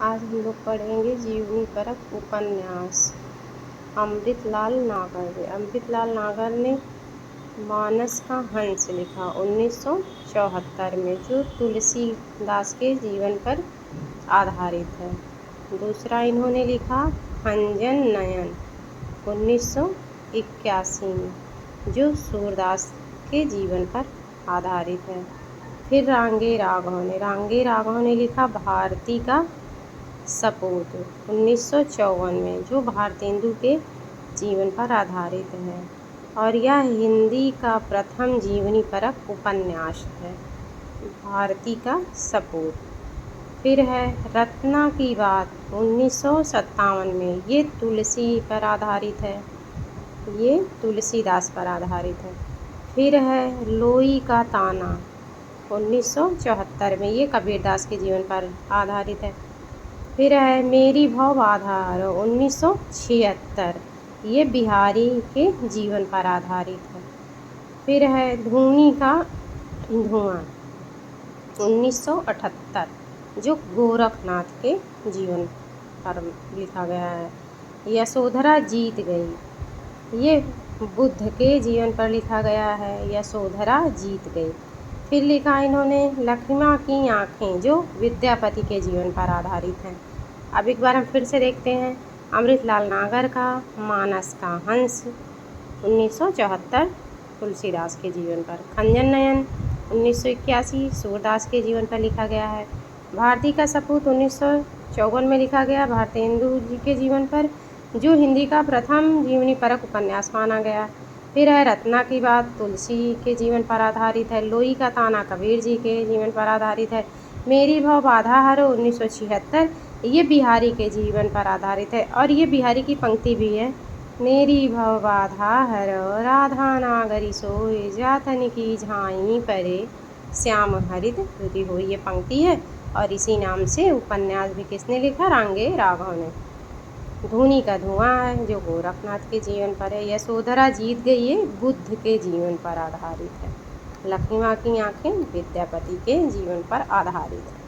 आज हम लोग पढ़ेंगे जीवनी परक उपन्यास अमृतलाल नागर। अमृतलाल नागर ने मानस का हंस लिखा 1974 में, जो तुलसीदास के जीवन पर आधारित है। दूसरा इन्होंने लिखा खंजन नयन 1981 में, जो सूरदास के जीवन पर आधारित है। फिर रांगे राघव ने लिखा भारती का सपूत 1954 में, जो भारतेंदु के जीवन पर आधारित है और यह हिंदी का प्रथम जीवनी परक उपन्यास है। भारती का सपूत। फिर है रत्ना की बात 1957 में, ये तुलसी पर आधारित है, ये तुलसीदास पर आधारित है। फिर है लोई का ताना 1974 में, ये कबीरदास के जीवन पर आधारित है। फिर है मेरी भव आधार 1976, ये बिहारी के जीवन पर आधारित है। फिर है धूनी का धुआं 1978, जो गोरखनाथ के जीवन पर लिखा गया है। यशोधरा जीत गई, ये बुद्ध के जीवन पर लिखा गया है। यशोधरा जीत गई। फिर लिखा इन्होंने लक्ष्मा की आँखें, जो विद्यापति के जीवन पर आधारित हैं। अब एक बार हम फिर से देखते हैं। अमृतलाल नागर का मानस का हंस 1974 तुलसीदास के जीवन पर। खंजन नयन 1981 सूरदास के जीवन पर लिखा गया है। भारती का सपूत 1954 में लिखा गया भारतेंदु जी के जीवन पर, जो हिंदी का प्रथम जीवनी परक उपन्यास माना गया। फिर है रत्ना की बात तुलसी के जीवन पर आधारित है। लोई का ताना कबीर जी के जीवन पर आधारित है। मेरी भव बाधा हरो 1976, ये बिहारी के जीवन पर आधारित है और ये बिहारी की पंक्ति भी है। मेरी भव बाधा हरो राधा नागरी सोए, जातन की झाई परे श्याम हरित धुति हो, ये पंक्ति है और इसी नाम से उपन्यास भी किसने लिखा? रांगे राघव ने। धूनी का धुआं है, जो गोरखनाथ के जीवन पर है। यशोधरा जीत गई, ये बुद्ध के जीवन पर आधारित है। लक्ष्मा की आँखें विद्यापति के जीवन पर आधारित है।